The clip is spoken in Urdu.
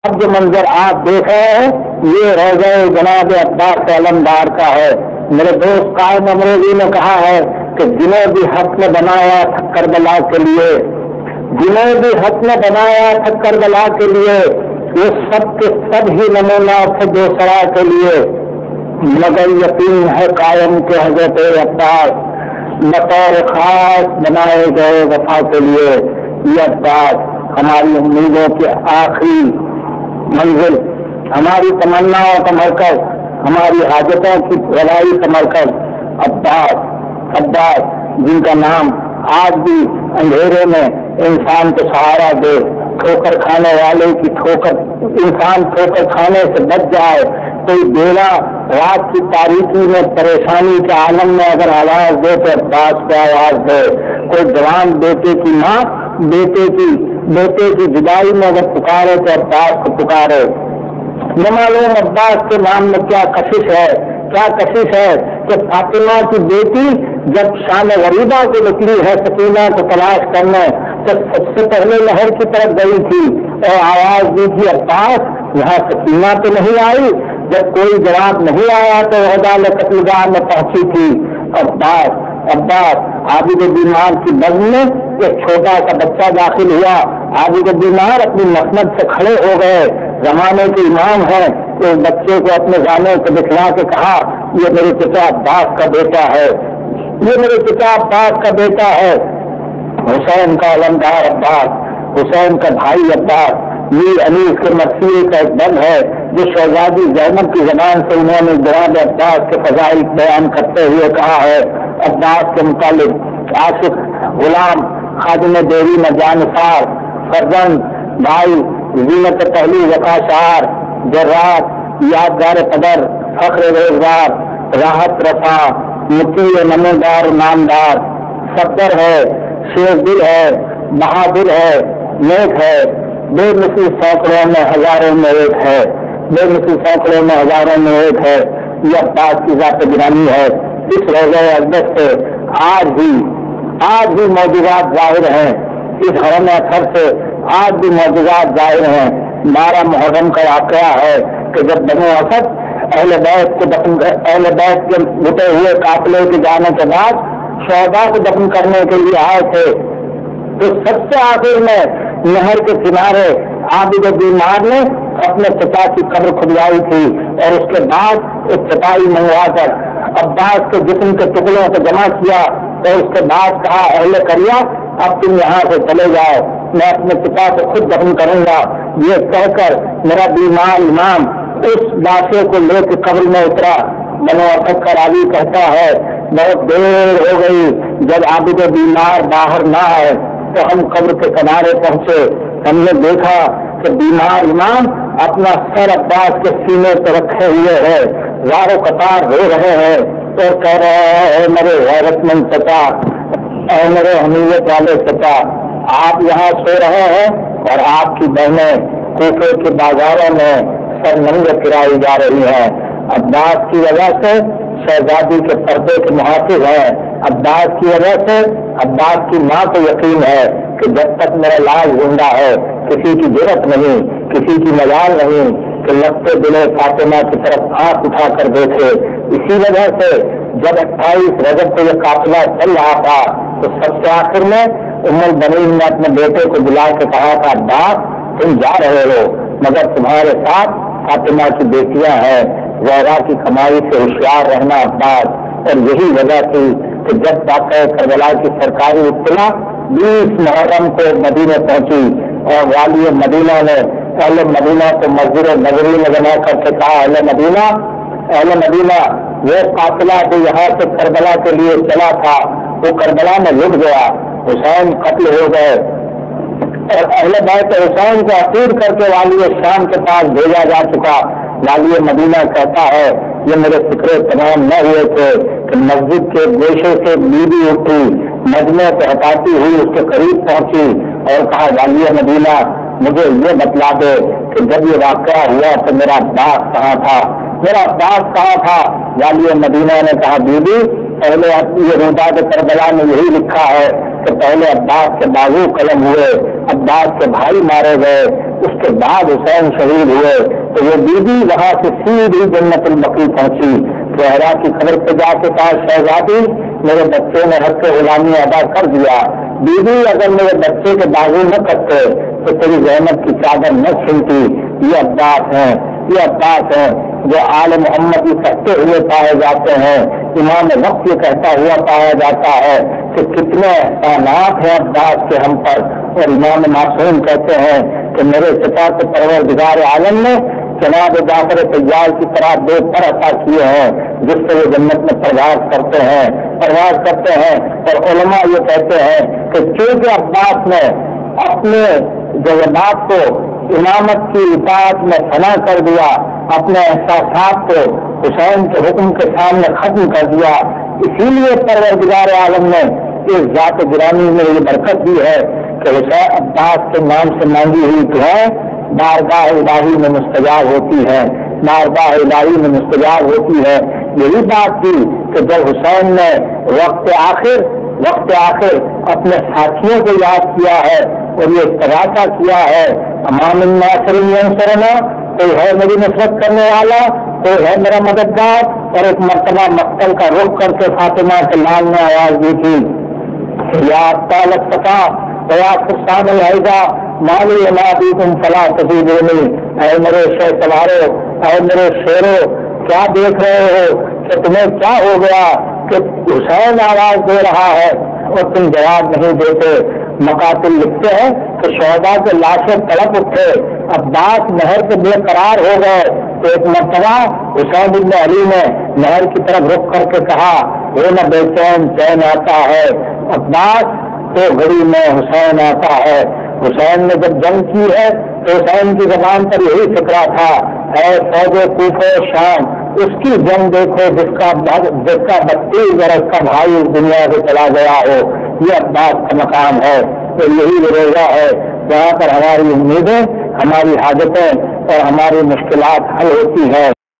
اب جو منظر آپ دیکھ رہے ہیں یہ روضہ جناب عباس علمدار کا ہے۔ میرے دوست قائم امروزی نے کہا ہے کہ جنہیں بھی حق نے بنایا تھا کربلا کے لیے، جنہیں بھی حق نے بنایا تھا کربلا کے لیے، یہ سب کے سب ہی نمونہ تھے دوسرا کے لیے، مگر یقین ہے قائم کے حضرت عباس بطور خاص بنائے گئے وفا کے لیے۔ یہ عباس ہماری امیدوں کے آخری منزل، ہماری تمناؤں کا مرکز، ہماری حاجتوں کی روائی کا مرکز عباس جن کا نام آج بھی اندھیرے میں انسان کو سہارا دے، ٹھوکر کھانے والے کی ٹھوکر، انسان ٹھوکر کھانے سے بچ جائے، کوئی بیڑا رات کی تاریکی میں پریشانی کے عالم میں اگر آواز دے تو عباس کو آواز دے، کوئی جوان بیٹے کی ماں بیٹے کی جدائی میں اگر پکارے تو عباس کو پکارے۔ نہ معلوم عباس کے نام میں کیا کشش ہے کہ فاطمہ کی بیٹی جب شام غریبہ کو نکلی ہے سکینہ کو تلاش کرنے تو سب سے پہلے نہر کی طرف گئی تھی اور آواز دی تھی عباس یہاں سکینہ تو نہیں آئی؟ جب کوئی جواب نہیں آیا تو عدال قتل گاہ میں پہنچی تھی۔ عباس عابد بیمار کی بزم میں ایک چھوٹا سا بچہ داخل ہوا، عابد بیمار اپنی مسند سے کھڑے ہو گئے، زمانے کے امام ہیں، تو بچے کو اپنے جانے کو دکھلا کے کہا یہ میرے چچا عباس کا بیٹا ہے، یہ میرے چچا عباس کا بیٹا ہے، حسین کا علمدار عباس، حسین کا بھائی عباس، میر انیس کے مرثیے کا ایک بند ہے جو شہزادی زینب کی زبان سے انہوں نے جناب عباس کے فضائل بیان کرتے ہوئے کہا ہے۔ عباس کے متعلق عاشق، غلام، خادم دیری میں جانثار، فرزند، بھائی، زینت پہلی وفا شعار، جرات، یادگار قدر، فخر روزگار، راحت رفا، مطیع نمودار نامدار، صفدر ہے، شیر دل ہے، بہادر ہے، نیک ہے، بے مثل سینکڑوں میں ہزاروں میں ایک ہے، بے مثل سینکڑوں میں ہزاروں میں ایک ہے۔ یہ عباس کی ذات گرامی ہے۔ اس روضہ اقدس سے آج بھی معجزات ظاہر ہیں، اس حرم اطہر سے آج بھی معجزات ظاہر ہیں۔ 12 محرم کا واقعہ ہے کہ جب بنو اسد اہل بیت کے لٹے ہوئے قافلے کے جانے کے بعد شہداء کو دفن کرنے کے لیے آئے تھے تو سب سے آخر میں نہر کے کنارے عابد بیمار نے اپنے پتا کی قبر کھدوائی تھی اور اس کے بعد ایک چٹائی منگوا کر عباس کے جسم کے ٹکڑوں کو جمع کیا اور اس کے بعد کہا اہل قریہ اب تم یہاں سے چلے جاؤ، میں اپنے پتا کو خود دفن کروں گا۔ یہ کہہ کر میرا بیمار امام اس لاشے کو لے کے قبر میں اترا۔ بنو اسد کا راوی کہتا ہے بہت دیر ہو گئی، جب عابد بیمار باہر نہ آئے تو ہم قبر کے کنارے پہنچے، ہم نے دیکھا کہ بیمار امام اپنا سر عباس کے سینے پر رکھے ہوئے ہے، زار و قطار رو رہے ہیں اور کہہ رہے ہیں اے میرے غیرت مند چچا، اے میرے حمیت والے چچا، آپ یہاں سو رہے ہیں اور آپ کی بہنیں کوفے کے بازاروں میں سر ننگے پھرائی جا رہی ہیں۔ عباس کی وجہ سے شہزادی کے پردے کے محافظ ہیں، عباس کی وجہ سے عباس کی ماں کو یقین ہے کہ جب تک میرا لال زندہ ہے کسی کی جرت نہیں، کسی کی مجال نہیں کہ لگتے دلے فاطمہ کی طرف آنکھ اٹھا کر دیکھے۔ اسی وجہ سے جب 28 رجب کو یہ قافلہ چل رہا تھا تو سب سے آخر میں ام البنین نے اپنے بیٹے کو بلا کے کہا تھا عباس تم جا رہے ہو مگر تمہارے ساتھ فاطمہ کی بیٹیاں ہیں، زہرا کی کمائی سے ہوشیار رہنا عباس۔ اور یہی وجہ تھی کہ جب واقعہ کربلا کی سرکاری اطلاع 20 محرم کو مدینے پہنچی اور والی مدینہ نے اہل مدینہ کو مسجد نبوی میں جمع کر کے کہا اہل مدینہ وہ قافلہ جو یہاں سے کربلا کے لیے چلا تھا وہ کربلا میں لٹ گیا، حسین قتل ہو گئے اور اہل بیت حسین کو عقید کر کے والی شام کے پاس بھیجا جا چکا۔ والی مدینہ کہتا ہے یہ میرے فکرے تمام نہ ہوئے تھے کہ مسجد کے گوشے سے بیوی اٹھی، مجمع سے ہٹاتی ہوئی اس کے قریب پہنچی اور کہا والی مدینہ مجھے یہ بتلا دے کہ جب یہ واقعہ ہوا تو میرا عباس کہاں تھا، میرا عباس کہاں تھا؟ والی مدینہ نے کہا بیوی پہلے یہ روداد کربلا میں یہی لکھا ہے کہ پہلے عباس کے بازو قلم ہوئے، عباس کے بھائی مارے گئے، اس کے بعد حسین شہید ہوئے تو وہ بیوی وہاں سے سیدھی جنت البقیع پہنچی. زہرا کی قبر پہ جا کے کہا شہزادی میرے بچے نے حق غلامی ادا کر دیا. بیوی اگر میرے بچے کے بازو نہ کرتے تو تیری زینب کی چادر نہ چھنتی. یہ عباس ہیں، یہ عباس ہیں جو آل محمد کی کہتے ہوئے پائے جاتے ہیں. امام وقت یہ کہتا ہوا پایا جاتا ہے کہ کتنے احسانات ہیں عباس کے ہم پر. اور امام معصوم کہتے ہیں کہ میرے چچا کے پروردگار عالم نے جناب جعفر طیار کی طرح دو پر عطا کیے ہیں جس سے وہ جنت میں پرواز کرتے ہیں. اور علماء یہ کہتے ہیں کہ چونکہ عباس نے اپنے جذبات کو امامت کی اطاعت میں فنا کر دیا، اپنے احساسات کو حسین کے حکم کے سامنے ختم کر دیا، اسی لیے پروردگار عالم نے اس ذات گرامی میں یہ برکت دی ہے کہ حسین عباس کے نام سے مانگی ہوئی دعائیں بارگاہ الہی میں مستجاب ہوتی ہے، بارگاہ الہی میں مستجاب ہوتی ہے. یہی بات تھی کہ جب حسین نے وقت آخر اپنے ساتھیوں کو یاد کیا ہے اور یہ تراتا کیا ہے امام الناصر ینصرنا، کوئی ہے میری نصرت کرنے والا، کوئی ہے میرا مددگار. اور ایک مرتبہ مقتل کا رخ کر کے فاطمہ کے لال نے آواز دی تھی یا طالب فتح یا فرسان الحیدہ مالی نادی تم فلا تزیدونی. اے میرے شہ سوارو، اے میرے شیرو، کیا دیکھ رہے ہو کہ تمہیں کیا ہو گیا کہ حسین آواز دے رہا ہے اور تم جواب نہیں دیتے. مقاتل لکھتے ہیں کہ شہداء کے لاشیں تڑپ اٹھے، عباس نہر کے بے قرار ہو گئے تو ایک مرتبہ حسین بن علی نے نہر کی طرف رخ کر کے کہا وہ نہ بے چین آتا ہے عباس تو گھڑی میں حسین آتا ہے. حسین نے جب جنگ کی ہے تو حسین کی زبان پر یہی فکرہ تھا اے فوج کوفہ شام اس کی جنگ دیکھو جس کا 32 برس کا بھائی اس دنیا سے چلا گیا ہو. یہ عباس کا مقام ہے اور یہی وہ روزہ ہے جہاں پر ہماری امیدیں، ہماری حاجتیں اور ہماری مشکلات حل ہوتی ہیں.